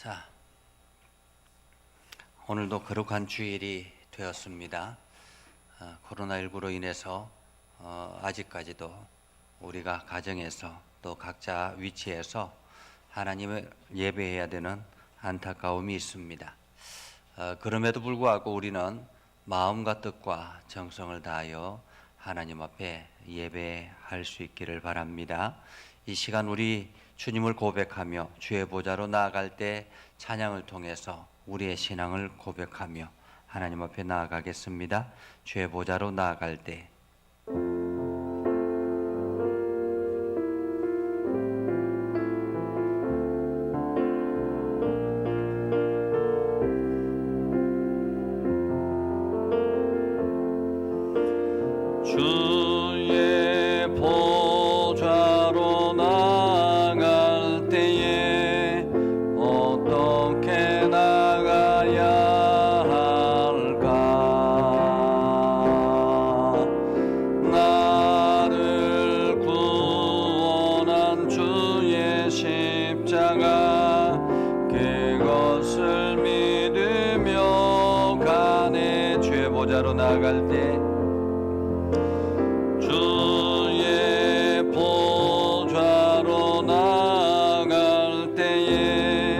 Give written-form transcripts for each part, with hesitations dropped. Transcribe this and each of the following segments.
자, 오늘도 거룩한 주일이 되었습니다. 코로나19로 인해서 아직까지도 우리가 가정에서 또 각자 위치에서 하나님을 예배해야 되는 안타까움이 있습니다. 그럼에도 불구하고 우리는 마음과 뜻과 정성을 다하여 하나님 앞에 예배할 수 있기를 바랍니다. 이 시간 우리 주님을 고백하며 주의 보좌로 나아갈 때 찬양을 통해서 우리의 신앙을 고백하며 하나님 앞에 나아가겠습니다. 주의 보좌로 나아갈 때 주의 보좌로 나아갈 때에 어떻게 나가야 할까? 나를 구원한 주의 십자가 그것을 믿으며 가네. 주의 보좌로 나아갈 때 주의 보좌로 나아갈 때에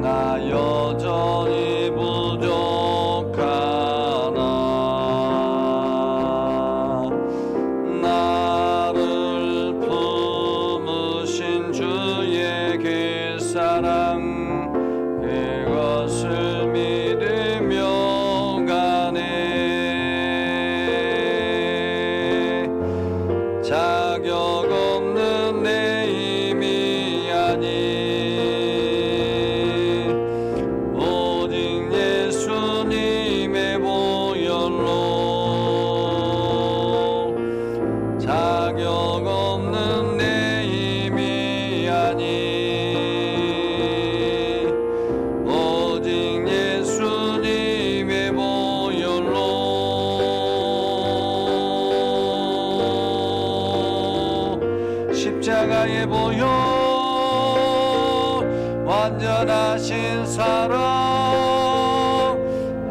나 여전히 부족하나. 나를 품으신 주의 그 사랑 그것을 믿으며 가네. 자격 없는 내 힘이 아니 오직 예수님의 보혈로. 자격 없는 내 힘이 아니 오직 예수님의 보혈로. 십자가의 보혈 완전하신 사랑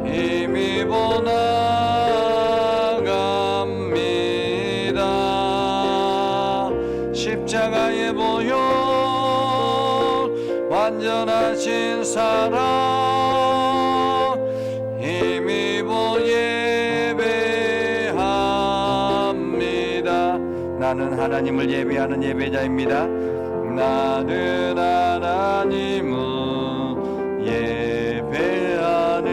힘입어 나갑니다. 십자가의 보혈 완전하신 사랑 힘입어 예배합니다. 나는 하나님을 예배하는 예배자입니다. 나는 하나님을 예배하는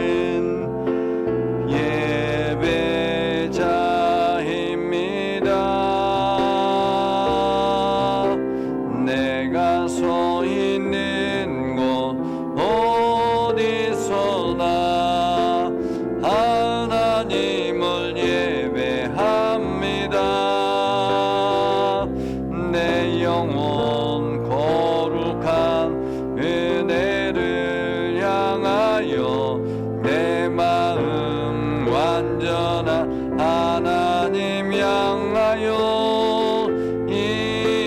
예배자입니다. 내가 서 있는 곳 어디서나 하나님을 예배합니다. 내 영혼 거룩한 은혜를 향하여 내 마음 완전한 하나님 향하여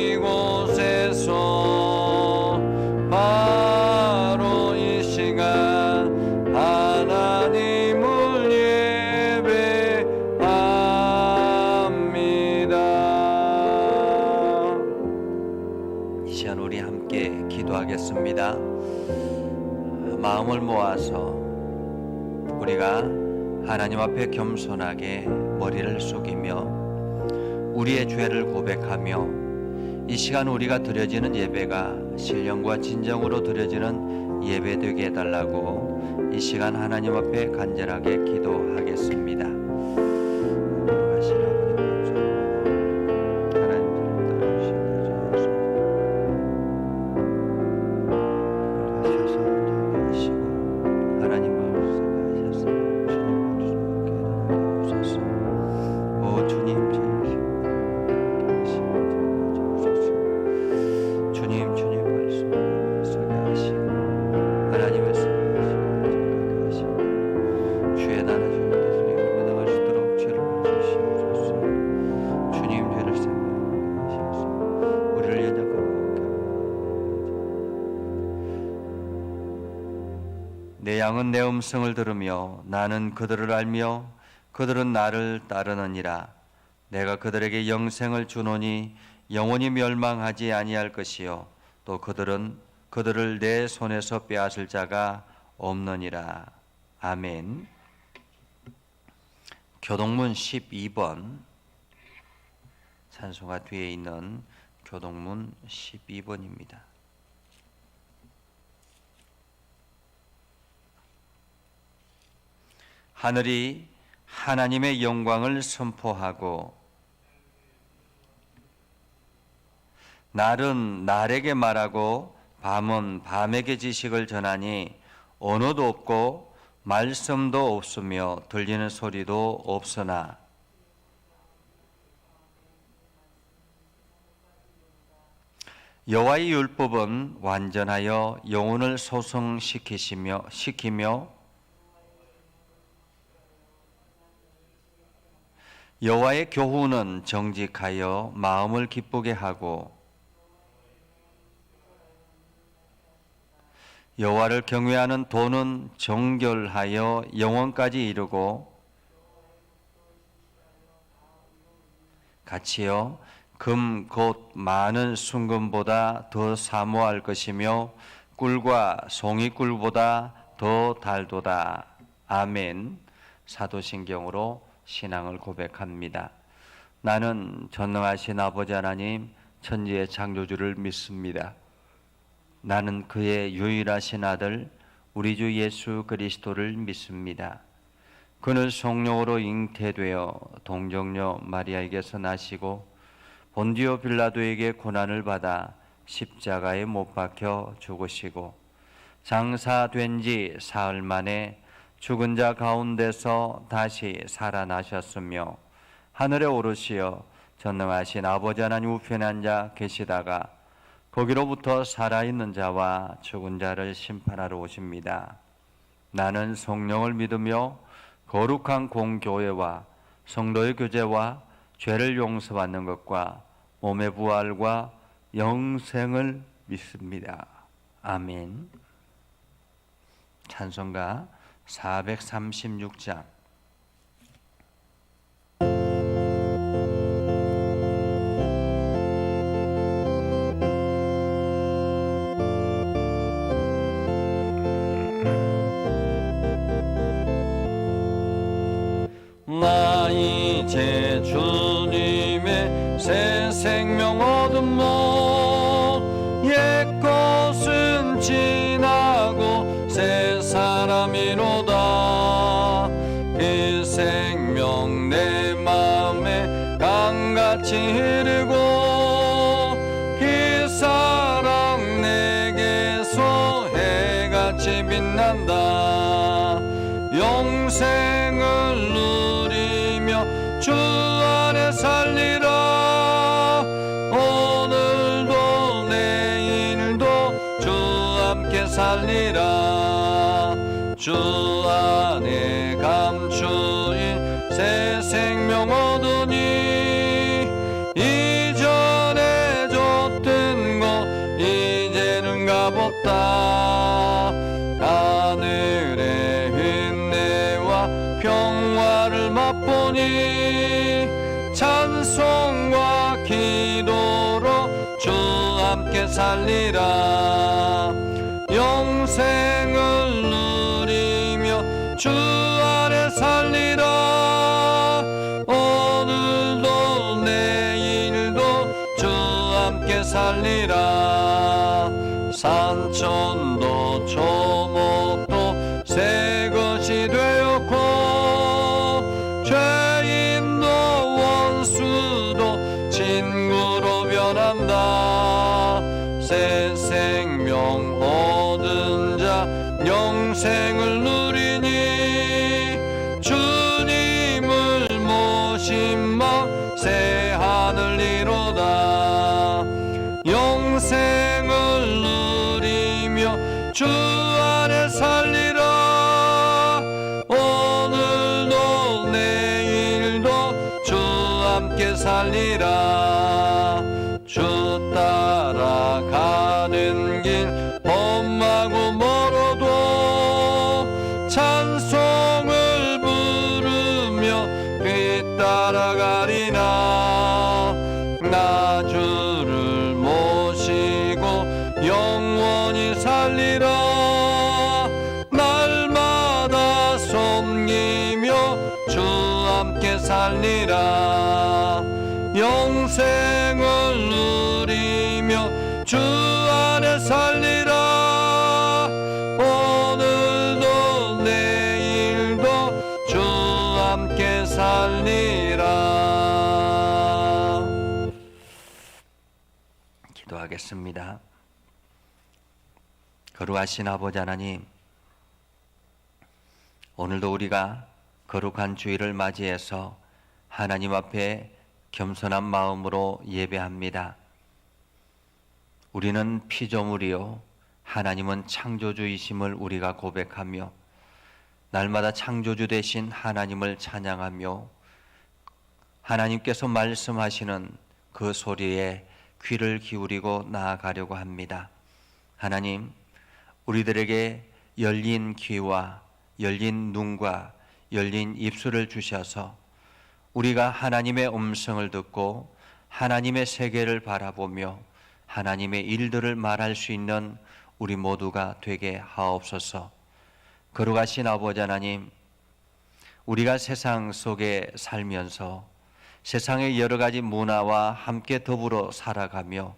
이곳에서 바로 이 시간 하나님을 예배합니다. 이 시간 우리 함께 기도하겠습니다. 마음을 모아서 우리가 하나님 앞에 겸손하게 머리를 숙이며 우리의 죄를 고백하며 이 시간 우리가 드려지는 예배가 신령과 진정으로 드려지는 예배 되게 해달라고 이 시간 하나님 앞에 간절하게 기도하겠습니다. 하신 아버지 감사합니다. 하나님 따라주시옵소서. 하셔서 하시고 하나님 마음속에 하셔서 주님 마음속에 하옵소서. 오 주님 주님 말씀 속에 하시고 하나님의 말씀 속에 하시고 주의 나라 주님께 드리옵니다. 양은 내 음성을 들으며 나는 그들을 알며 그들은 나를 따르느니라. 내가 그들에게 영생을 주노니 영원히 멸망하지 아니할 것이요 또 그들을 내 손에서 빼앗을 자가 없느니라. 아멘. 교동문 12번, 찬송가 뒤에 있는 교동문 12번입니다. 하늘이 하나님의 영광을 선포하고 날은 날에게 말하고 밤은 밤에게 지식을 전하니 언어도 없고 말씀도 없으며 들리는 소리도 없으나 여호와의 율법은 완전하여 영혼을 소성시키며 여호와의 교훈은 정직하여 마음을 기쁘게 하고 여호와를 경외하는 도는 정결하여 영원까지 이르고 같이요 금 곧 많은 순금보다 더 사모할 것이며 꿀과 송이꿀보다 더 달도다. 아멘. 사도신경으로 신앙을 고백합니다. 나는 전능하신 아버지 하나님 천지의 창조주를 믿습니다. 나는 그의 유일하신 아들 우리 주 예수 그리스도를 믿습니다. 그는 성령으로 잉태되어 동정녀 마리아에게서 나시고 본디오 빌라도에게 고난을 받아 십자가에 못 박혀 죽으시고 장사된 지 사흘 만에 죽은 자 가운데서 다시 살아나셨으며 하늘에 오르시어 전능하신 아버지 하나님 우편에 앉아 계시다가 거기로부터 살아있는 자와 죽은 자를 심판하러 오십니다. 나는 성령을 믿으며 거룩한 공교회와 성도의 교제와 죄를 용서받는 것과 몸의 부활과 영생을 믿습니다. 아멘. 찬송가 436장. 나 이제 주님의 새 생명 얻음모 옛것은 지나고 새 사람이로다. 그 생명 내 맘에 강같이 흐르고 그 사랑 내게서 해같이 빛난다. 영생을 주 안에 살리라. 오늘도 내일도 주 함께 살리라. 주 안에 감추인 새 생명 얻으니 이전에 줬던 것 이제는 값없다. 하늘의 은혜와 평화를 맛보니 찬송과 기도로 주 함께 살리라. 영생을 누리며 주 안에 살리라. 오늘도 내일도 주 함께 살리라. 산천도 초목도 새 것이 되었고 죄인도 원수도 친구로 변한다. 새 생명 얻은 자 영생을 누리니 주님을 모심만 새 하늘 이로다. 영생을 누리며 주 안에 살리라. 오늘도 내일도 주 함께 살리라. 주 따라가는 길 험하고 멀어도 날마다 주를 모시고 영원히 살리라. 날마다 섬기며 주 함께 살리라. 영생을 누리며 주 안에 살리라. 오늘도 내일도 주 함께 살리라. 기도하겠습니다. 거룩하신 아버지 하나님, 오늘도 우리가 거룩한 주일을 맞이해서 하나님 앞에 겸손한 마음으로 예배합니다. 우리는 피조물이요 하나님은 창조주이심을 우리가 고백하며 날마다 창조주 되신 하나님을 찬양하며 하나님께서 말씀하시는 그 소리에 귀를 기울이고 나아가려고 합니다. 하나님, 우리들에게 열린 귀와 열린 눈과 열린 입술을 주셔서 우리가 하나님의 음성을 듣고 하나님의 세계를 바라보며 하나님의 일들을 말할 수 있는 우리 모두가 되게 하옵소서. 거룩하신 아버지 하나님, 우리가 세상 속에 살면서 세상의 여러 가지 문화와 함께 더불어 살아가며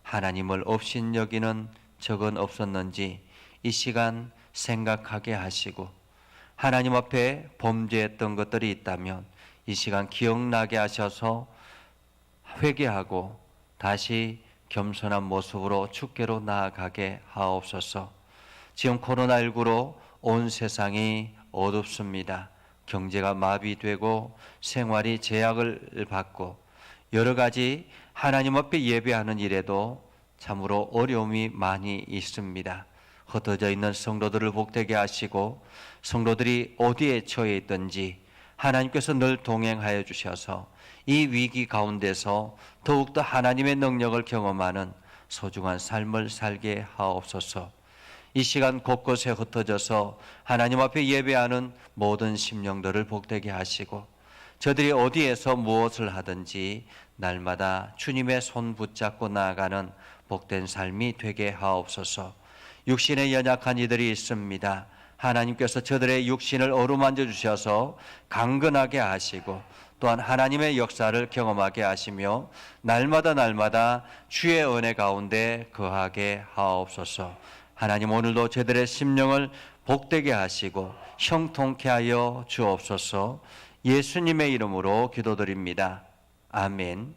하나님을 업신여기는 적은 없었는지 이 시간 생각하게 하시고 하나님 앞에 범죄했던 것들이 있다면 이 시간 기억나게 하셔서 회개하고 다시 겸손한 모습으로 주께로 나아가게 하옵소서. 지금 코로나19로 온 세상이 어둡습니다. 경제가 마비되고 생활이 제약을 받고 여러 가지 하나님 앞에 예배하는 일에도 참으로 어려움이 많이 있습니다. 흩어져 있는 성도들을 복되게 하시고 성도들이 어디에 처해 있든지 하나님께서 늘 동행하여 주셔서 이 위기 가운데서 더욱더 하나님의 능력을 경험하는 소중한 삶을 살게 하옵소서. 이 시간 곳곳에 흩어져서 하나님 앞에 예배하는 모든 심령들을 복되게 하시고 저들이 어디에서 무엇을 하든지 날마다 주님의 손 붙잡고 나아가는 복된 삶이 되게 하옵소서. 육신에 연약한 이들이 있습니다. 하나님께서 저들의 육신을 어루만져 주셔서 강건하게 하시고 또한 하나님의 역사를 경험하게 하시며 날마다 주의 은혜 가운데 거하게 하옵소서. 하나님, 오늘도 저들의 심령을 복되게 하시고 형통케 하여 주옵소서. 예수님의 이름으로 기도드립니다. 아멘.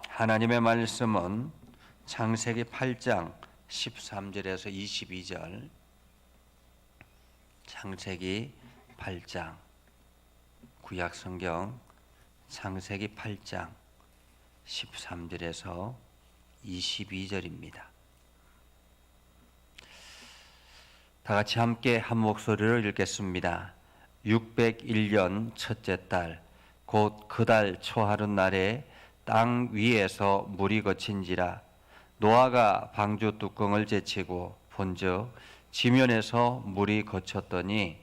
하나님의 말씀은 창세기 8장 13절에서 22절, 창세기 8장, 구약성경 창세기 8장 13절에서 22절입니다. 다 같이 함께 한 목소리로 읽겠습니다. 601년 첫째 달 곧 그 달 초하룻날에 땅 위에서 물이 거친지라 노아가 방주 뚜껑을 제치고 본즉 지면에서 물이 거쳤더니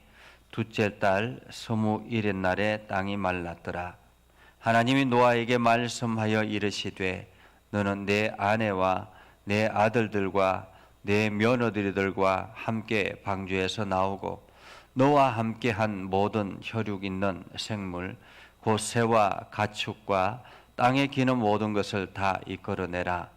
둘째 달 21일 날에 땅이 말랐더라. 하나님이 노아에게 말씀하여 이르시되 너는 내 아내와 내 아들들과 내 며느리들과 함께 방주에서 나오고 너와 함께한 모든 혈육 있는 생물 곧 새와 가축과 땅에 기는 모든 것을 다 이끌어내라.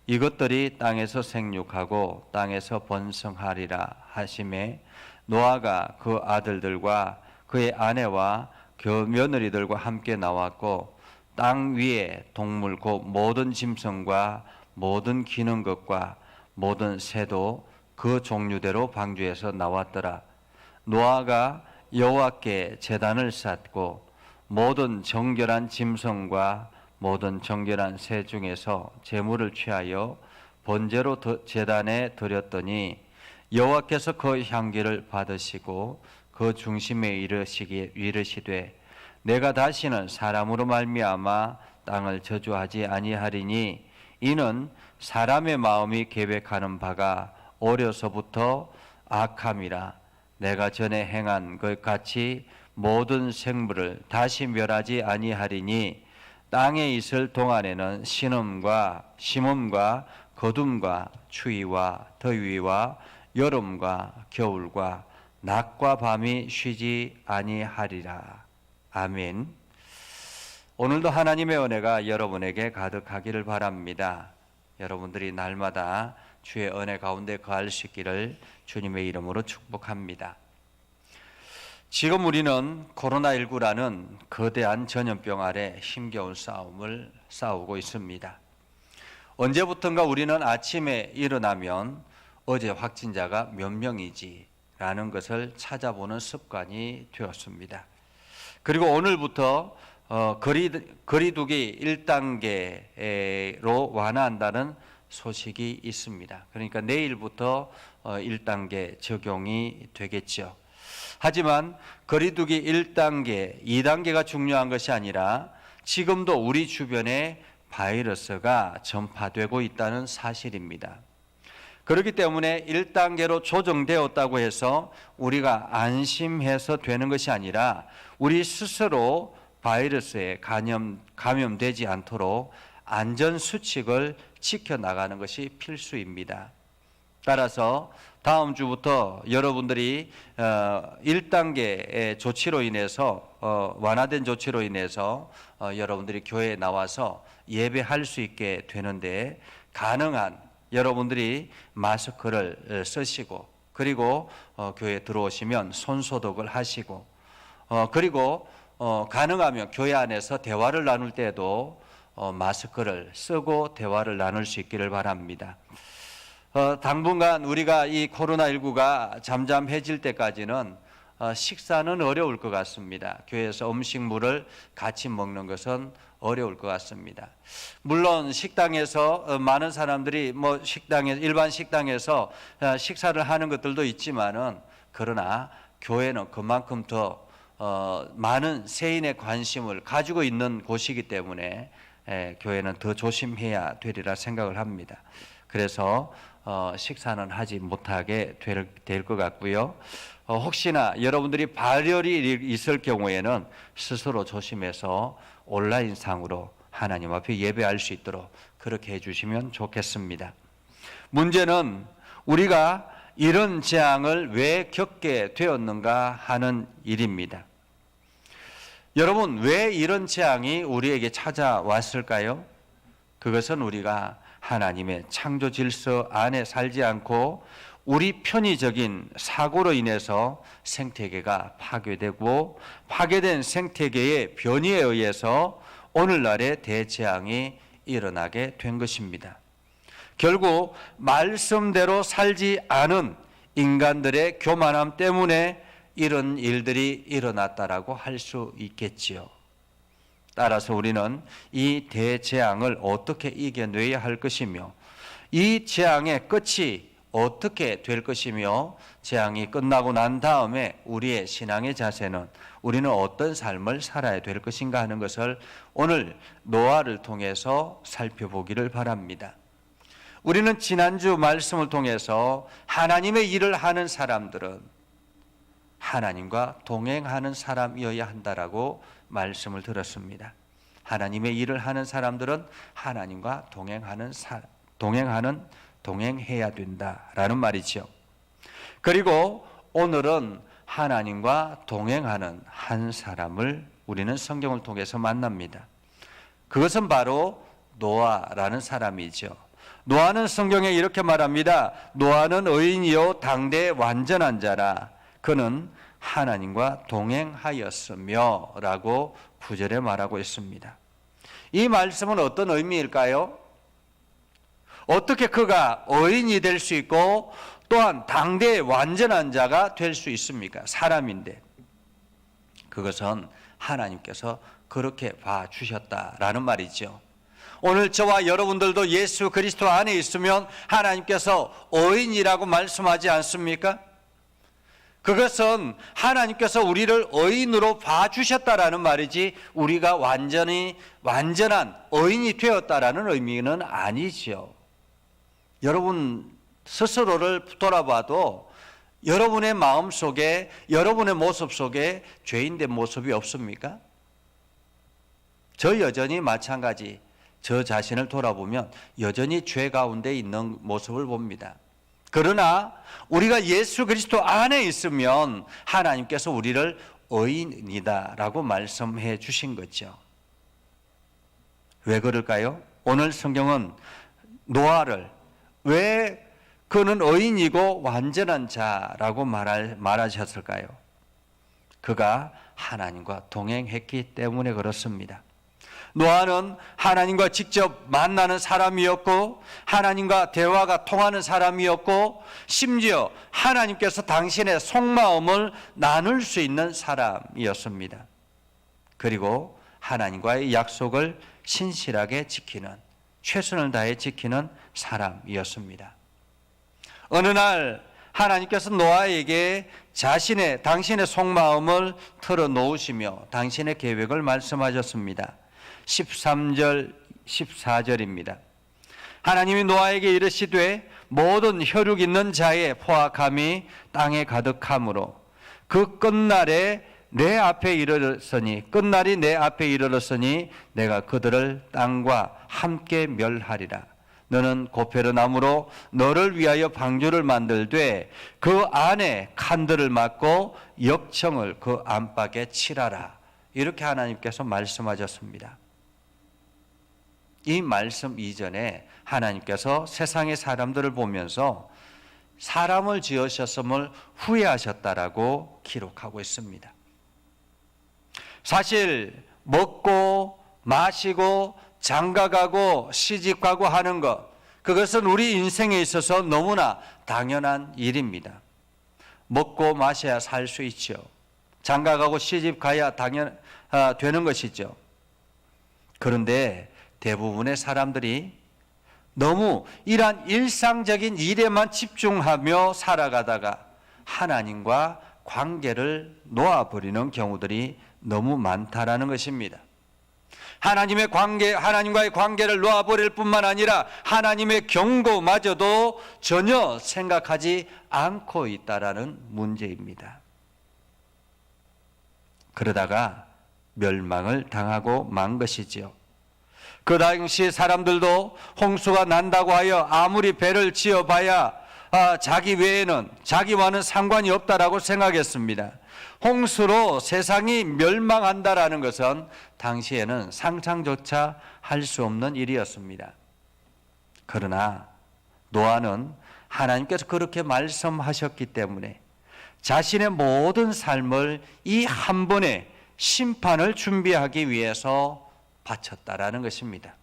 이것들이 땅에서 생육하고 땅에서 번성하리라 하심에 노아가 그 아들들과 그의 아내와 그 며느리들과 함께 나왔고 땅 위에 동물 곧 모든 짐승과 모든 기는 것과 모든 새도 그 종류대로 방주에서 나왔더라. 노아가 여호와께 제단을 쌓고 모든 정결한 짐승과 모든 정결한 새 중에서 제물을 취하여 번제로 제단에 드렸더니 여호와께서 그 향기를 받으시고 그 중심에 이르시되 내가 다시는 사람으로 말미암아 땅을 저주하지 아니하리니 이는 사람의 마음이 계획하는 바가 어려서부터 악함이라. 내가 전에 행한 것 같이 모든 생물을 다시 멸하지 아니하리니 땅에 있을 동안에는 심음과 거둠과 추위와 더위와 여름과 겨울과 낮과 밤이 쉬지 아니하리라. 아멘. 오늘도 하나님의 은혜가 여러분에게 가득하기를 바랍니다. 여러분들이 날마다 주의 은혜 가운데 거할 수 있기를 주님의 이름으로 축복합니다. 지금 우리는 코로나19라는 거대한 전염병 아래 힘겨운 싸움을 싸우고 있습니다. 언제부턴가 우리는 아침에 일어나면 어제 확진자가 몇 명이지 라는 것을 찾아보는 습관이 되었습니다. 그리고 오늘부터 거리두기 1단계로 완화한다는 소식이 있습니다. 그러니까 내일부터 1단계 적용이 되겠죠. 하지만 거리두기 1단계, 2단계가 중요한 것이 아니라 지금도 우리 주변에 바이러스가 전파되고 있다는 사실입니다. 그렇기 때문에 1단계로 조정되었다고 해서 우리가 안심해서 되는 것이 아니라 우리 스스로 바이러스에 감염되지 않도록 안전수칙을 지켜나가는 것이 필수입니다. 따라서 다음 주부터 여러분들이 1단계의 조치로 인해서 완화된 조치로 인해서 여러분들이 교회에 나와서 예배할 수 있게 되는데 가능한 여러분들이 마스크를 쓰시고 그리고 교회에 들어오시면 손소독을 하시고 그리고 가능하면 교회 안에서 대화를 나눌 때도 마스크를 쓰고 대화를 나눌 수 있기를 바랍니다. 당분간 우리가 이 코로나19가 잠잠해질 때까지는 식사는 어려울 것 같습니다. 교회에서 음식물을 같이 먹는 것은 어려울 것 같습니다. 물론 식당에서 많은 사람들이 일반 식당에서 식사를 하는 것들도 있지만은 그러나 교회는 그만큼 더 많은 세인의 관심을 가지고 있는 곳이기 때문에 교회는 더 조심해야 되리라 생각을 합니다. 그래서 식사는 하지 못하게 될 것 같고요. 혹시나 여러분들이 발열이 있을 경우에는 스스로 조심해서 온라인상으로 하나님 앞에 예배할 수 있도록 그렇게 해주시면 좋겠습니다. 문제는 우리가 이런 재앙을 왜 겪게 되었는가 하는 일입니다. 여러분, 왜 이런 재앙이 우리에게 찾아왔을까요? 그것은 우리가 하나님의 창조 질서 안에 살지 않고 우리 편의적인 사고로 인해서 생태계가 파괴되고 파괴된 생태계의 변이에 의해서 오늘날의 대재앙이 일어나게 된 것입니다. 결국 말씀대로 살지 않은 인간들의 교만함 때문에 이런 일들이 일어났다라고 할 수 있겠지요. 따라서 우리는 이 대재앙을 어떻게 이겨내야 할 것이며 이 재앙의 끝이 어떻게 될 것이며 재앙이 끝나고 난 다음에 우리의 신앙의 자세는 우리는 어떤 삶을 살아야 될 것인가 하는 것을 오늘 노아를 통해서 살펴보기를 바랍니다. 우리는 지난주 말씀을 통해서 하나님의 일을 하는 사람들은 하나님과 동행하는 사람이어야 한다라고 말씀을 들었습니다. 하나님의 일을 하는 사람들은 하나님과 동행해야 된다라는 말이죠. 그리고 오늘은 하나님과 동행하는 한 사람을 우리는 성경을 통해서 만납니다. 그것은 바로 노아라는 사람이죠. 노아는 성경에 이렇게 말합니다. 노아는 의인이요 당대의 완전한 자라. 그는 하나님과 동행하였으며 라고 9절에 말하고 있습니다. 이 말씀은 어떤 의미일까요? 어떻게 그가 의인이 될 수 있고 또한 당대의 완전한 자가 될 수 있습니까? 사람인데. 그것은 하나님께서 그렇게 봐주셨다라는 말이죠. 오늘 저와 여러분들도 예수 그리스도 안에 있으면 하나님께서 의인이라고 말씀하지 않습니까? 그것은 하나님께서 우리를 의인으로 봐주셨다라는 말이지 우리가 완전한 의인이 되었다라는 의미는 아니죠. 여러분 스스로를 돌아봐도 여러분의 마음 속에, 여러분의 모습 속에 죄인된 모습이 없습니까? 저 여전히 마찬가지, 저 자신을 돌아보면 여전히 죄 가운데 있는 모습을 봅니다. 그러나 우리가 예수 그리스도 안에 있으면 하나님께서 우리를 의인이다라고 말씀해 주신 거죠. 왜 그럴까요? 오늘 성경은 노아를 왜 그는 의인이고 완전한 자라고 말하셨을까요? 그가 하나님과 동행했기 때문에 그렇습니다. 노아는 하나님과 직접 만나는 사람이었고 하나님과 대화가 통하는 사람이었고 심지어 하나님께서 당신의 속마음을 나눌 수 있는 사람이었습니다. 그리고 하나님과의 약속을 신실하게 지키는, 최선을 다해 지키는 사람이었습니다. 어느 날 하나님께서 노아에게 당신의 속마음을 털어놓으시며 당신의 계획을 말씀하셨습니다. 13절 14절입니다. 하나님이 노아에게 이르시되 모든 혈육 있는 자의 포악함이 땅에 가득하므로 그 끝날이 내 앞에 이르렀으니 내가 그들을 땅과 함께 멸하리라. 너는 고페르나무로 너를 위하여 방주를 만들되 그 안에 칸들을 막고 역청을 그 안팎에 칠하라. 이렇게 하나님께서 말씀하셨습니다. 이 말씀 이전에 하나님께서 세상의 사람들을 보면서 사람을 지으셨음을 후회하셨다라고 기록하고 있습니다. 사실 먹고 마시고 장가가고 시집가고 하는 것, 그것은 우리 인생에 있어서 너무나 당연한 일입니다. 먹고 마셔야 살 수 있죠. 장가가고 시집가야 되는 것이죠. 그런데 대부분의 사람들이 너무 이러한 일상적인 일에만 집중하며 살아가다가 하나님과 관계를 놓아버리는 경우들이 너무 많다라는 것입니다. 하나님과의 관계를 놓아버릴 뿐만 아니라 하나님의 경고마저도 전혀 생각하지 않고 있다라는 문제입니다. 그러다가 멸망을 당하고 만 것이지요. 그 당시 사람들도 홍수가 난다고 하여 아무리 배를 지어봐야 자기와는 상관이 없다라고 생각했습니다. 홍수로 세상이 멸망한다라는 것은 당시에는 상상조차 할 수 없는 일이었습니다. 그러나 노아는 하나님께서 그렇게 말씀하셨기 때문에 자신의 모든 삶을 이 한 번의 심판을 준비하기 위해서 바쳤다라는 것입니다.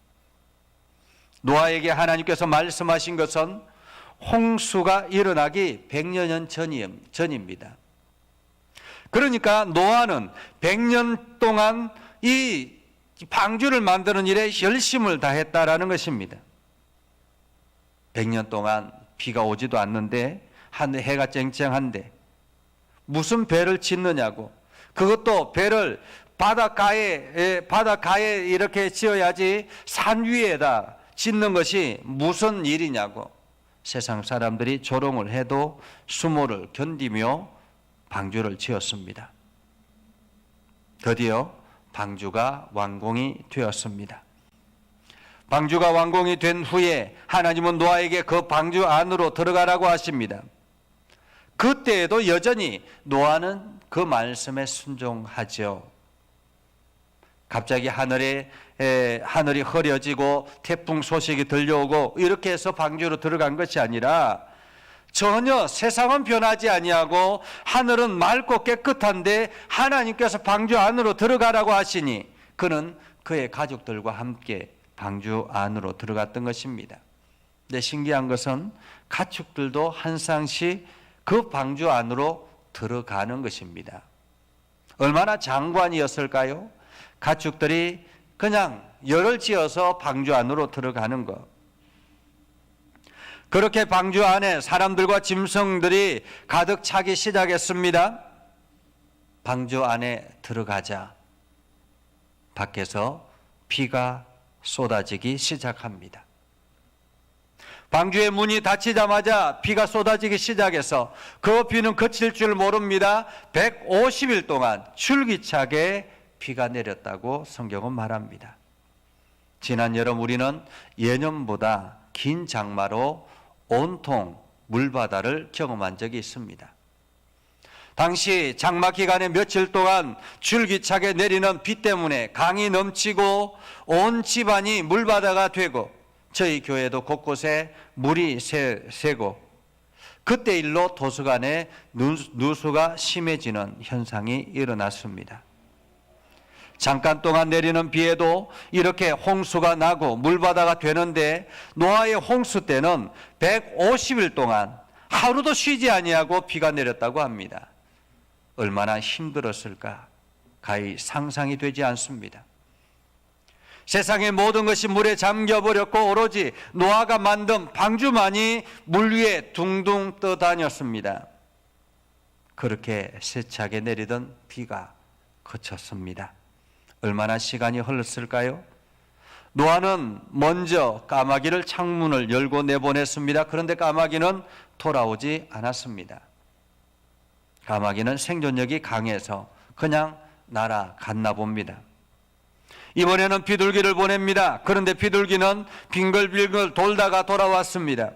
노아에게 하나님께서 말씀하신 것은 홍수가 일어나기 100여 년 전입니다. 그러니까 노아는 100년 동안 이 방주를 만드는 일에 열심을 다했다라는 것입니다. 100년 동안 비가 오지도 않는데 해가 쨍쨍한데 무슨 배를 짓느냐고, 그것도 배를 바닷가에 이렇게 지어야지 산 위에다 짓는 것이 무슨 일이냐고 세상 사람들이 조롱을 해도 수모를 견디며 방주를 지었습니다. 드디어 방주가 완공이 되었습니다. 방주가 완공이 된 후에 하나님은 노아에게 그 방주 안으로 들어가라고 하십니다. 그때에도 여전히 노아는 그 말씀에 순종하죠. 갑자기 하늘이 흐려지고 태풍 소식이 들려오고 이렇게 해서 방주로 들어간 것이 아니라 전혀 세상은 변하지 아니하고 하늘은 맑고 깨끗한데 하나님께서 방주 안으로 들어가라고 하시니 그는 그의 가족들과 함께 방주 안으로 들어갔던 것입니다. 근데 신기한 것은 가축들도 한 쌍씩 그 방주 안으로 들어가는 것입니다. 얼마나 장관이었을까요? 가축들이 그냥 열을 지어서 방주 안으로 들어가는 것. 그렇게 방주 안에 사람들과 짐승들이 가득 차기 시작했습니다. 방주 안에 들어가자 밖에서 비가 쏟아지기 시작합니다. 방주의 문이 닫히자마자 비가 쏟아지기 시작해서 그 비는 그칠 줄 모릅니다. 150일 동안 줄기차게 비가 내렸다고 성경은 말합니다. 지난 여름 우리는 예년보다 긴 장마로 온통 물바다를 경험한 적이 있습니다. 당시 장마 기간에 며칠 동안 줄기차게 내리는 비 때문에 강이 넘치고 온 집안이 물바다가 되고 저희 교회도 곳곳에 물이 새고 그때 일로 도서관에 누수가 심해지는 현상이 일어났습니다. 잠깐 동안 내리는 비에도 이렇게 홍수가 나고 물바다가 되는데 노아의 홍수 때는 150일 동안 하루도 쉬지 아니하고 비가 내렸다고 합니다. 얼마나 힘들었을까 가히 상상이 되지 않습니다. 세상의 모든 것이 물에 잠겨버렸고 오로지 노아가 만든 방주만이 물 위에 둥둥 떠다녔습니다. 그렇게 세차게 내리던 비가 그쳤습니다. 얼마나 시간이 흘렀을까요? 노아는 먼저 까마귀를 창문을 열고 내보냈습니다. 그런데 까마귀는 돌아오지 않았습니다. 까마귀는 생존력이 강해서 그냥 날아갔나 봅니다. 이번에는 비둘기를 보냅니다. 그런데 비둘기는 빙글빙글 돌다가 돌아왔습니다.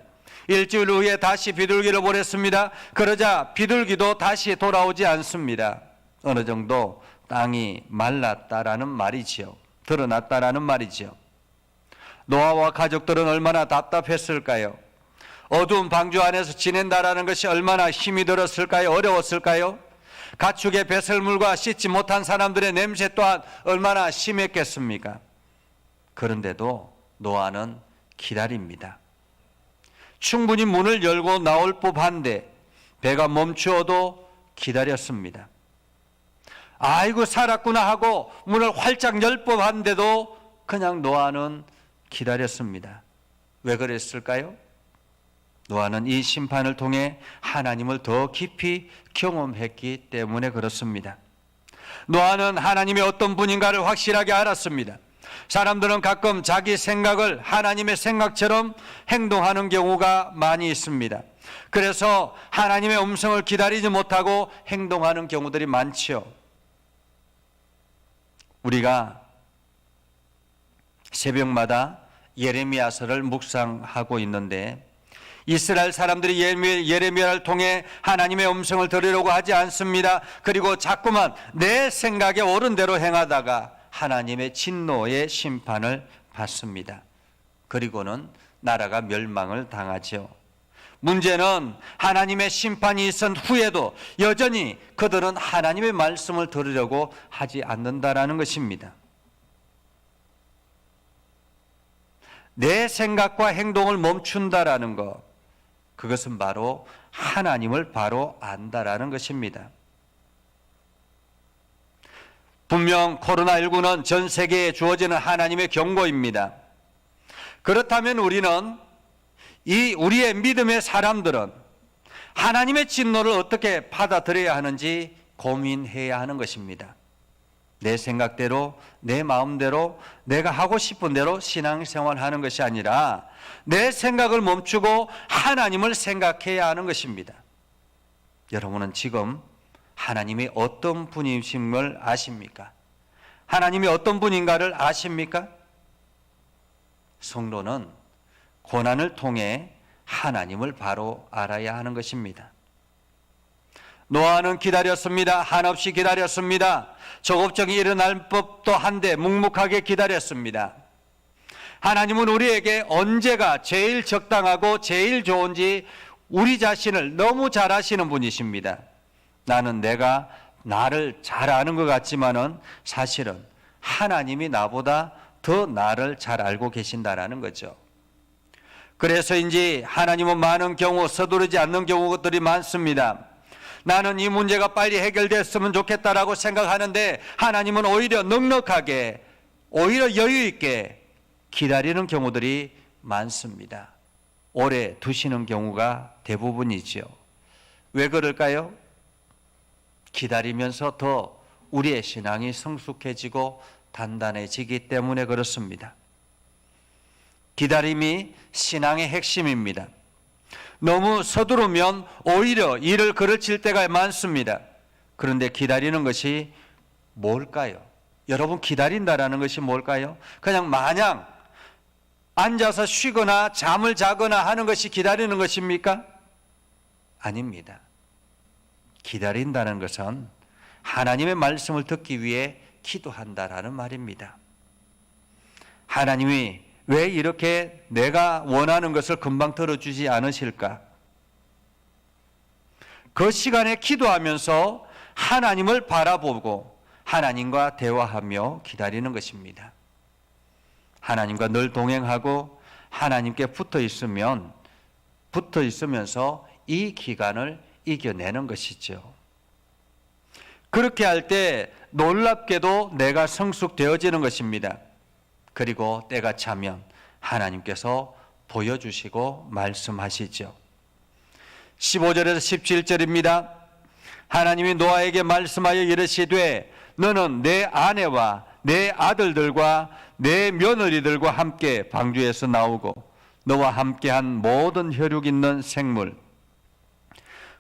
일주일 후에 다시 비둘기를 보냈습니다. 그러자 비둘기도 다시 돌아오지 않습니다. 어느 정도 땅이 말랐다라는 말이지요. 드러났다라는 말이지요. 노아와 가족들은 얼마나 답답했을까요? 어두운 방주 안에서 지낸다라는 것이 얼마나 힘이 들었을까요? 어려웠을까요? 가축의 배설물과 씻지 못한 사람들의 냄새 또한 얼마나 심했겠습니까? 그런데도 노아는 기다립니다. 충분히 문을 열고 나올 법한데 배가 멈추어도 기다렸습니다. 아이고 살았구나 하고 문을 활짝 열 법한데도 그냥 노아는 기다렸습니다. 왜 그랬을까요? 노아는 이 심판을 통해 하나님을 더 깊이 경험했기 때문에 그렇습니다. 노아는 하나님이 어떤 분인가를 확실하게 알았습니다. 사람들은 가끔 자기 생각을 하나님의 생각처럼 행동하는 경우가 많이 있습니다. 그래서 하나님의 음성을 기다리지 못하고 행동하는 경우들이 많지요. 우리가 새벽마다 예레미야서를 묵상하고 있는데 이스라엘 사람들이 예레미야를 통해 하나님의 음성을 들으려고 하지 않습니다. 그리고 자꾸만 내 생각에 옳은 대로 행하다가 하나님의 진노의 심판을 받습니다. 그리고는 나라가 멸망을 당하죠. 문제는 하나님의 심판이 있은 후에도 여전히 그들은 하나님의 말씀을 들으려고 하지 않는다라는 것입니다. 내 생각과 행동을 멈춘다라는 것, 그것은 바로 하나님을 바로 안다라는 것입니다. 분명 코로나19는 전 세계에 주어지는 하나님의 경고입니다. 그렇다면 우리의 믿음의 사람들은 하나님의 진노를 어떻게 받아들여야 하는지 고민해야 하는 것입니다. 내 생각대로, 내 마음대로, 내가 하고 싶은 대로 신앙생활하는 것이 아니라 내 생각을 멈추고 하나님을 생각해야 하는 것입니다. 여러분은 지금 하나님이 어떤 분이심을 아십니까? 하나님이 어떤 분인가를 아십니까? 성도는 고난을 통해 하나님을 바로 알아야 하는 것입니다. 노아는 기다렸습니다. 한없이 기다렸습니다. 조급증이 일어날 법도 한데 묵묵하게 기다렸습니다. 하나님은 우리에게 언제가 제일 적당하고 제일 좋은지 우리 자신을 너무 잘 아시는 분이십니다. 나는 내가 나를 잘 아는 것 같지만은 사실은 하나님이 나보다 더 나를 잘 알고 계신다라는 거죠. 그래서인지 하나님은 많은 경우 서두르지 않는 경우들이 많습니다. 나는 이 문제가 빨리 해결됐으면 좋겠다라고 생각하는데 하나님은 오히려 넉넉하게, 오히려 여유 있게 기다리는 경우들이 많습니다. 오래 두시는 경우가 대부분이죠. 왜 그럴까요? 기다리면서 더 우리의 신앙이 성숙해지고 단단해지기 때문에 그렇습니다. 기다림이 신앙의 핵심입니다. 너무 서두르면 오히려 일을 그르칠 때가 많습니다. 그런데 기다리는 것이 뭘까요? 여러분, 기다린다라는 것이 뭘까요? 그냥 마냥 앉아서 쉬거나 잠을 자거나 하는 것이 기다리는 것입니까? 아닙니다. 기다린다는 것은 하나님의 말씀을 듣기 위해 기도한다라는 말입니다. 하나님이 왜 이렇게 내가 원하는 것을 금방 들어주지 않으실까? 그 시간에 기도하면서 하나님을 바라보고 하나님과 대화하며 기다리는 것입니다. 하나님과 늘 동행하고 하나님께 붙어 있으면서 이 기간을 이겨내는 것이죠. 그렇게 할 때 놀랍게도 내가 성숙되어지는 것입니다. 그리고 때가 차면 하나님께서 보여주시고 말씀하시죠. 15절에서 17절입니다. 하나님이 노아에게 말씀하여 이르시되 너는 내 아내와 내 아들들과 내 며느리들과 함께 방주에서 나오고 너와 함께한 모든 혈육 있는 생물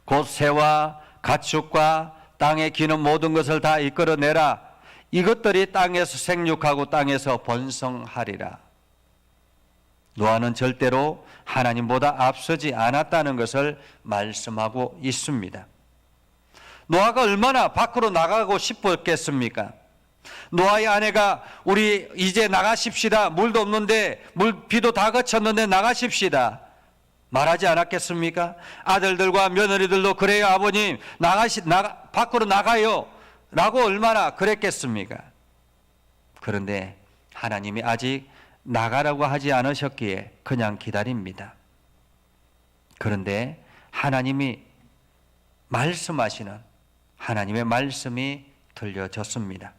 곧 새와 가축과 땅에 기는 모든 것을 다 이끌어내라. 이것들이 땅에서 생육하고 땅에서 번성하리라. 노아는 절대로 하나님보다 앞서지 않았다는 것을 말씀하고 있습니다. 노아가 얼마나 밖으로 나가고 싶었겠습니까? 노아의 아내가 우리 이제 나가십시다. 물도 없는데 비도 다 그쳤는데 나가십시다. 말하지 않았겠습니까? 아들들과 며느리들도 그래요. 아버님 밖으로 나가요. 라고 얼마나 그랬겠습니까? 그런데 하나님이 아직 나가라고 하지 않으셨기에 그냥 기다립니다. 그런데 하나님이 말씀하시는 하나님의 말씀이 들려졌습니다.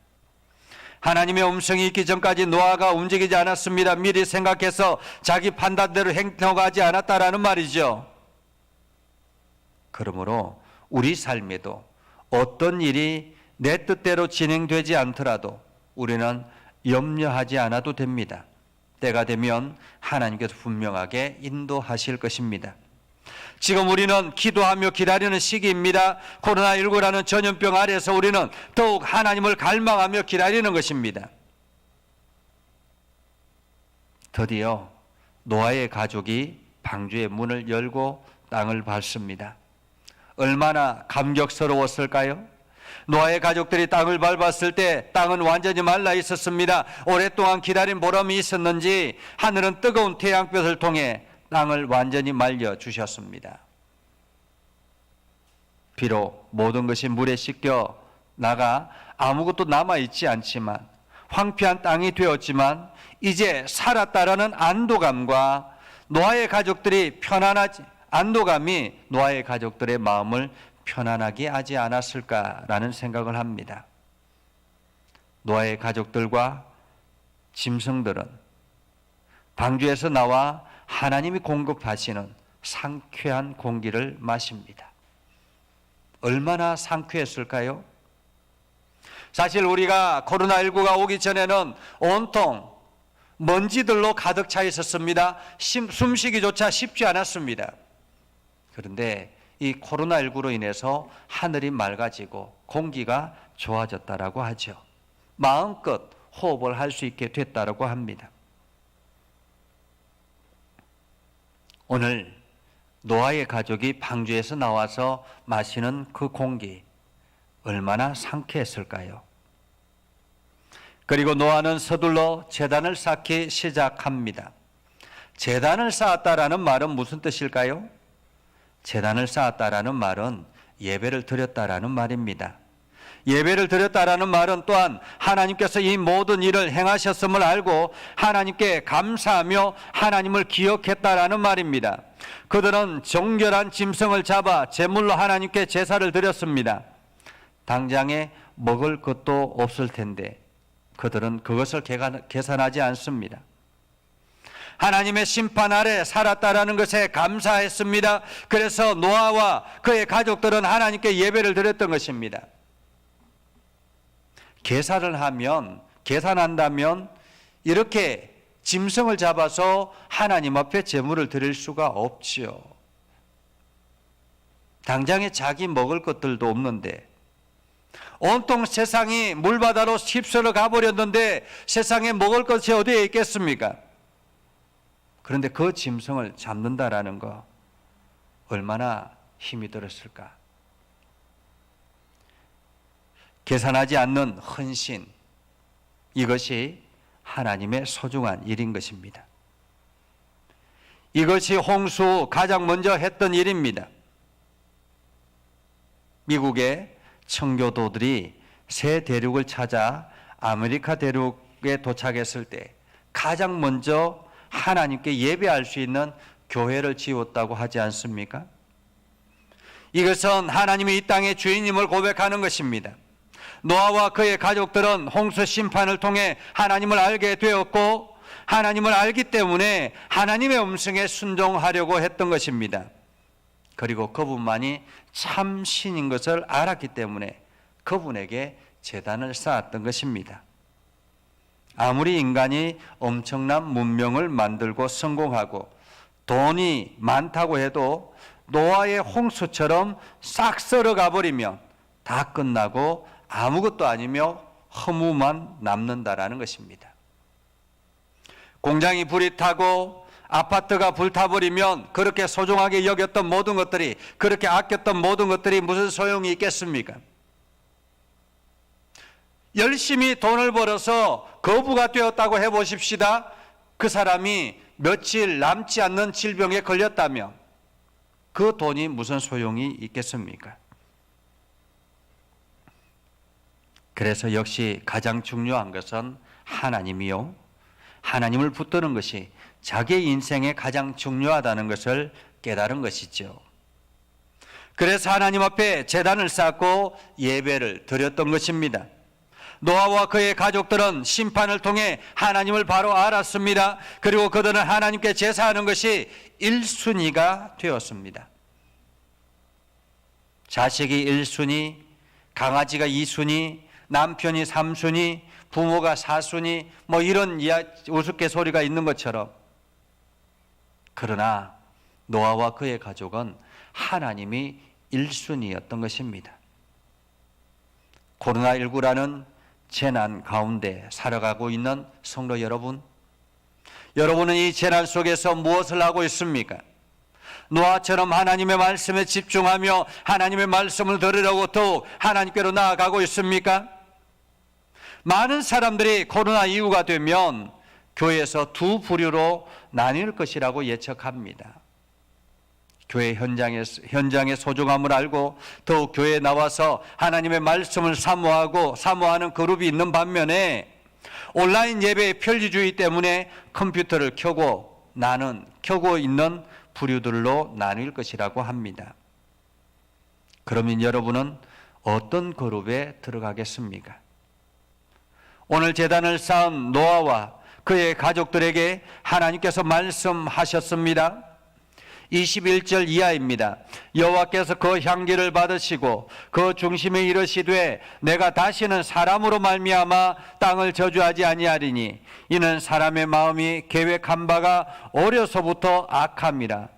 하나님의 음성이 있기 전까지 노아가 움직이지 않았습니다. 미리 생각해서 자기 판단대로 행동하지 않았다라는 말이죠. 그러므로 우리 삶에도 어떤 일이 내 뜻대로 진행되지 않더라도 우리는 염려하지 않아도 됩니다. 때가 되면 하나님께서 분명하게 인도하실 것입니다. 지금 우리는 기도하며 기다리는 시기입니다. 코로나19라는 전염병 아래에서 우리는 더욱 하나님을 갈망하며 기다리는 것입니다. 드디어 노아의 가족이 방주의 문을 열고 땅을 밟습니다. 얼마나 감격스러웠을까요? 노아의 가족들이 땅을 밟았을 때 땅은 완전히 말라 있었습니다. 오랫동안 기다린 보람이 있었는지 하늘은 뜨거운 태양볕을 통해 땅을 완전히 말려 주셨습니다. 비록 모든 것이 물에 씻겨 나가 아무것도 남아있지 않지만 황폐한 땅이 되었지만 이제 살았다라는 안도감과 노아의 가족들이 안도감이 노아의 가족들의 마음을 편안하게 하지 않았을까라는 생각을 합니다. 노아의 가족들과 짐승들은 방주에서 나와 하나님이 공급하시는 상쾌한 공기를 마십니다. 얼마나 상쾌했을까요? 사실 우리가 코로나19가 오기 전에는 온통 먼지들로 가득 차 있었습니다. 숨쉬기조차 쉽지 않았습니다. 그런데 이 코로나19로 인해서 하늘이 맑아지고 공기가 좋아졌다라고 하죠. 마음껏 호흡을 할 수 있게 됐다라고 합니다. 오늘 노아의 가족이 방주에서 나와서 마시는 그 공기 얼마나 상쾌했을까요? 그리고 노아는 서둘러 제단을 쌓기 시작합니다. 제단을 쌓았다라는 말은 무슨 뜻일까요? 제단을 쌓았다라는 말은 예배를 드렸다라는 말입니다. 예배를 드렸다라는 말은 또한 하나님께서 이 모든 일을 행하셨음을 알고 하나님께 감사하며 하나님을 기억했다라는 말입니다. 그들은 정결한 짐승을 잡아 제물로 하나님께 제사를 드렸습니다. 당장에 먹을 것도 없을 텐데 그들은 그것을 계산하지 않습니다. 하나님의 심판 아래 살았다라는 것에 감사했습니다. 그래서 노아와 그의 가족들은 하나님께 예배를 드렸던 것입니다. 계산한다면 이렇게 짐승을 잡아서 하나님 앞에 제물을 드릴 수가 없지요. 당장에 자기 먹을 것들도 없는데, 온통 세상이 물바다로 휩쓸어 가버렸는데 세상에 먹을 것이 어디에 있겠습니까? 그런데 그 짐승을 잡는다라는 거 얼마나 힘이 들었을까? 계산하지 않는 헌신, 이것이 하나님의 소중한 일인 것입니다. 이것이 홍수 가장 먼저 했던 일입니다. 미국의 청교도들이 새 대륙을 찾아 아메리카 대륙에 도착했을 때 가장 먼저 하나님께 예배할 수 있는 교회를 지었다고 하지 않습니까? 이것은 하나님이 이 땅의 주인님을 고백하는 것입니다. 노아와 그의 가족들은 홍수 심판을 통해 하나님을 알게 되었고, 하나님을 알기 때문에 하나님의 음성에 순종하려고 했던 것입니다. 그리고 그분만이 참 신인 것을 알았기 때문에 그분에게 제단을 쌓았던 것입니다. 아무리 인간이 엄청난 문명을 만들고 성공하고 돈이 많다고 해도 노아의 홍수처럼 싹 썰어가 버리면 다 끝나고 아무것도 아니며 허무만 남는다라는 것입니다. 공장이 불이 타고 아파트가 불타버리면 그렇게 소중하게 여겼던 모든 것들이, 그렇게 아꼈던 모든 것들이 무슨 소용이 있겠습니까? 열심히 돈을 벌어서 거부가 되었다고 해보십시다. 그 사람이 며칠 남지 않는 질병에 걸렸다면 그 돈이 무슨 소용이 있겠습니까? 그래서 역시 가장 중요한 것은 하나님이요, 하나님을 붙드는 것이 자기의 인생에 가장 중요하다는 것을 깨달은 것이죠. 그래서 하나님 앞에 제단을 쌓고 예배를 드렸던 것입니다. 노아와 그의 가족들은 심판을 통해 하나님을 바로 알았습니다. 그리고 그들은 하나님께 제사하는 것이 1순위가 되었습니다. 자식이 1순위, 강아지가 2순위, 남편이 3순위, 부모가 4순위, 뭐 이런 우스갯소리가 있는 것처럼, 그러나 노아와 그의 가족은 하나님이 1순위였던 것입니다. 코로나19라는 재난 가운데 살아가고 있는 성도 여러분, 여러분은 이 재난 속에서 무엇을 하고 있습니까? 노아처럼 하나님의 말씀에 집중하며 하나님의 말씀을 들으려고 더욱 하나님께로 나아가고 있습니까? 많은 사람들이 코로나 이후가 되면 교회에서 두 부류로 나뉠 것이라고 예측합니다. 교회 현장의 소중함을 알고 더욱 교회에 나와서 하나님의 말씀을 사모하는 그룹이 있는 반면에 온라인 예배의 편리주의 때문에 컴퓨터를 켜고 있는 부류들로 나뉠 것이라고 합니다. 그러면 여러분은 어떤 그룹에 들어가겠습니까? 오늘 제단을 쌓은 노아와 그의 가족들에게 하나님께서 말씀하셨습니다. 21절 이하입니다. 여호와께서 그 향기를 받으시고 그 중심에 이르시되 내가 다시는 사람으로 말미암아 땅을 저주하지 아니하리니 이는 사람의 마음이 계획한 바가 어려서부터 악함이라.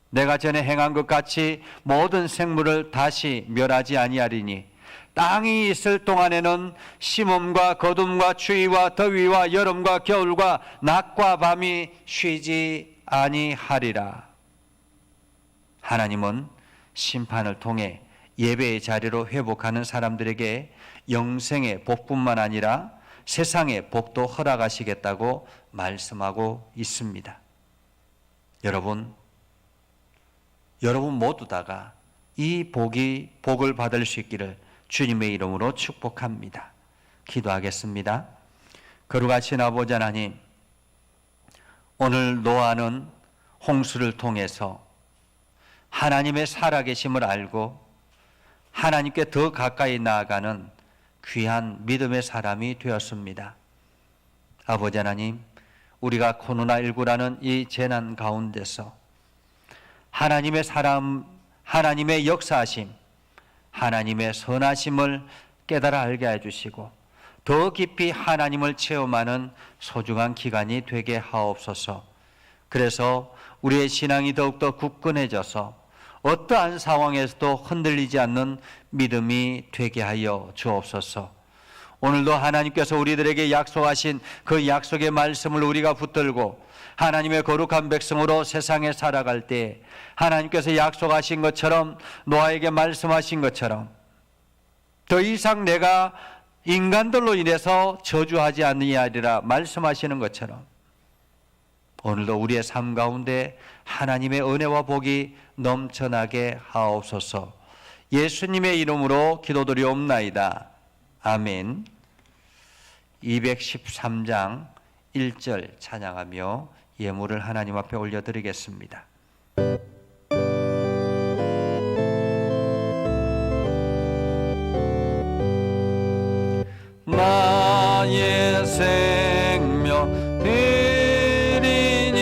내가 전에 행한 것 같이 모든 생물을 다시 멸하지 아니하리니 땅이 있을 동안에는 심음과 거둠과 추위와 더위와 여름과 겨울과 낮과 밤이 쉬지 아니하리라. 하나님은 심판을 통해 예배의 자리로 회복하는 사람들에게 영생의 복뿐만 아니라 세상의 복도 허락하시겠다고 말씀하고 있습니다. 여러분 모두 다가 이 복을 받을 수 있기를 주님의 이름으로 축복합니다. 기도하겠습니다. 거룩하신 아버지 하나님, 오늘 노아는 홍수를 통해서 하나님의 살아계심을 알고 하나님께 더 가까이 나아가는 귀한 믿음의 사람이 되었습니다. 아버지 하나님, 우리가 코로나19라는 이 재난 가운데서 하나님의 하나님의 역사하심, 하나님의 선하심을 깨달아 알게 해주시고 더 깊이 하나님을 체험하는 소중한 기간이 되게 하옵소서. 그래서 우리의 신앙이 더욱더 굳건해져서 어떠한 상황에서도 흔들리지 않는 믿음이 되게 하여 주옵소서. 오늘도 하나님께서 우리들에게 약속하신 그 약속의 말씀을 우리가 붙들고 하나님의 거룩한 백성으로 세상에 살아갈 때 하나님께서 약속하신 것처럼, 노아에게 말씀하신 것처럼 더 이상 내가 인간들로 인해서 저주하지 아니하리라 말씀하시는 것처럼 오늘도 우리의 삶 가운데 하나님의 은혜와 복이 넘쳐나게 하옵소서. 예수님의 이름으로 기도드리옵나이다. 아멘. 213장 1절 찬양하며 예물을 하나님 앞에 올려드리겠습니다. 나의 생명 드리니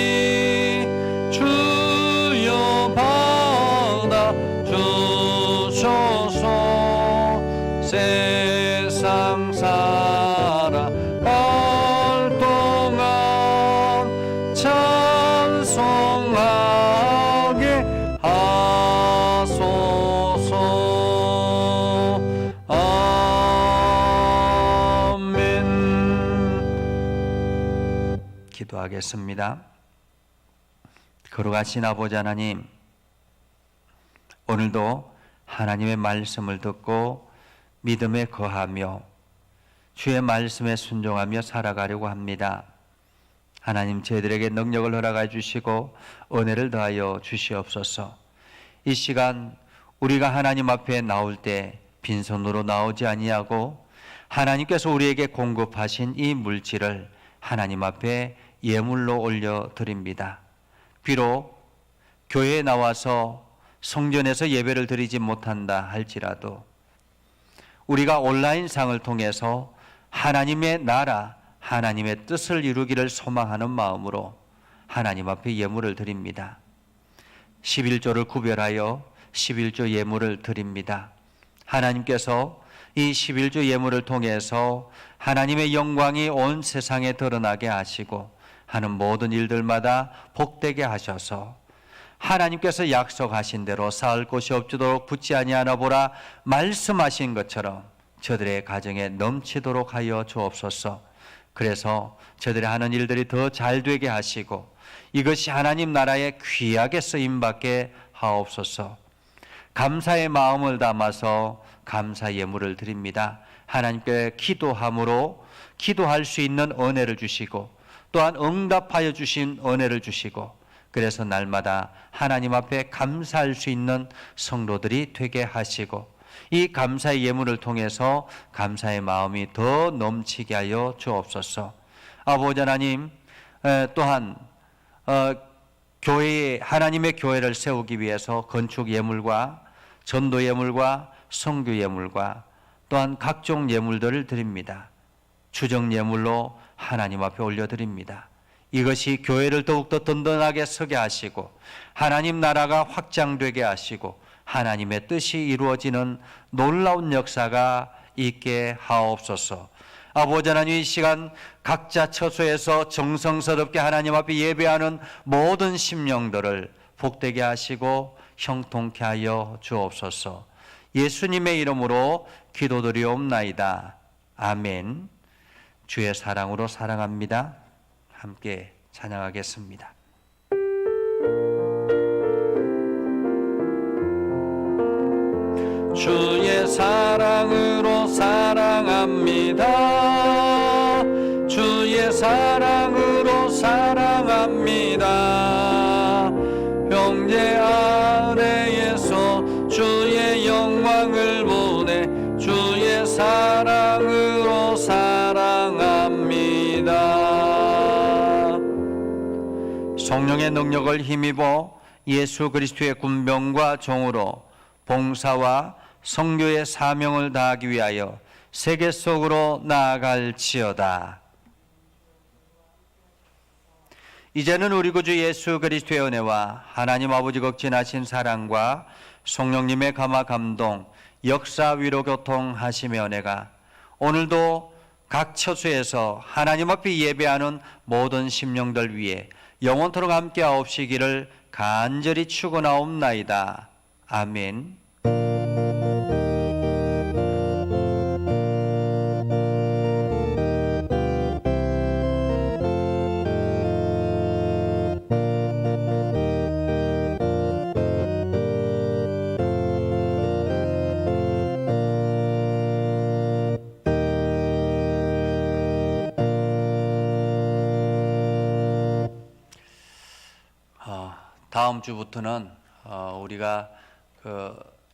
주여 받아 주소서. 세상 살아갈 동안 찬송하게 하소서. 기도하겠습니다. 거룩하신 아버지 하나님, 오늘도 하나님의 말씀을 듣고 믿음에 거하며 주의 말씀에 순종하며 살아가려고 합니다. 하나님, 저희들에게 능력을 허락해 주시고 은혜를 더하여 주시옵소서. 이 시간 우리가 하나님 앞에 나올 때 빈손으로 나오지 아니하고 하나님께서 우리에게 공급하신 이 물질을 하나님 앞에 예물로 올려드립니다. 비록 교회에 나와서 성전에서 예배를 드리지 못한다 할지라도 우리가 온라인상을 통해서 하나님의 나라, 하나님의 뜻을 이루기를 소망하는 마음으로 하나님 앞에 예물을 드립니다. 11조를 구별하여 11조 예물을 드립니다. 하나님께서 이 11조 예물을 통해서 하나님의 영광이 온 세상에 드러나게 하시고 하는 모든 일들마다 복되게 하셔서 하나님께서 약속하신 대로 쌓을 곳이 없도록 붙지 아니하나 보라 말씀하신 것처럼 저들의 가정에 넘치도록 하여 주옵소서. 그래서 저들이 하는 일들이 더 잘되게 하시고 이것이 하나님 나라에 귀하게 쓰임받게 하옵소서. 감사의 마음을 담아서 감사 예물을 드립니다. 하나님께 기도함으로 기도할 수 있는 은혜를 주시고 또한 응답하여 주신 은혜를 주시고 그래서 날마다 하나님 앞에 감사할 수 있는 성도들이 되게 하시고 이 감사의 예물을 통해서 감사의 마음이 더 넘치게 하여 주옵소서. 아버지 하나님, 또한 교회에 하나님의 교회를 세우기 위해서 건축 예물과 전도 예물과 선교 예물과 또한 각종 예물들을 드립니다. 주정 예물로 하나님 앞에 올려드립니다. 이것이 교회를 더욱더 든든하게 서게 하시고 하나님 나라가 확장되게 하시고 하나님의 뜻이 이루어지는 놀라운 역사가 있게 하옵소서. 아버지 하나님, 이 시간 각자 처소에서 정성스럽게 하나님 앞에 예배하는 모든 심령들을 복되게 하시고 형통케 하여 주옵소서. 예수님의 이름으로 기도드리옵나이다. 아멘. 주의 사랑으로 사랑합니다. 함께 찬양하겠습니다. 주의 사랑으로 사랑합니다. 주의 사랑으로 사랑합니다. 형제 아래에서 주의 영광을 보내 주의 사랑으로 사랑합니다. 성령의 능력을 힘입어 예수 그리스도의 군병과 종으로 봉사와 선교의 사명을 다하기 위하여 세계 속으로 나아갈지어다. 이제는 우리 구주 예수 그리스도의 은혜와 하나님 아버지 극진하신 사랑과 성령님의 감화 감동, 역사 위로 교통하심의 은혜가 오늘도 각 처소에서 하나님 앞에 예배하는 모든 심령들 위해 영원토록 함께 하옵시기를 간절히 축원하옵나이다. 아멘. 다음 주부터는 우리가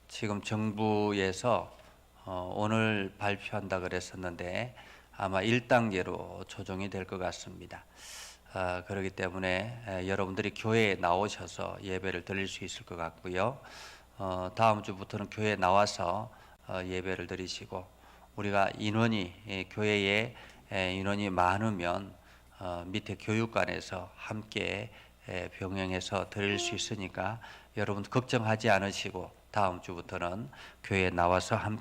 지금 정부에서 오늘 발표한다 그랬었는데 아마 1단계로 조정이 될 것 같습니다. 그렇기 때문에 여러분들이 교회에 나오셔서 예배를 드릴 수 있을 것 같고요. 다음 주부터는 교회에 나와서 예배를 드리시고, 우리가 교회에 인원이 많으면 밑에 교육관에서 함께 병행해서 드릴 수 있으니까 여러분 걱정하지 않으시고 다음 주부터는 교회에 나와서 함께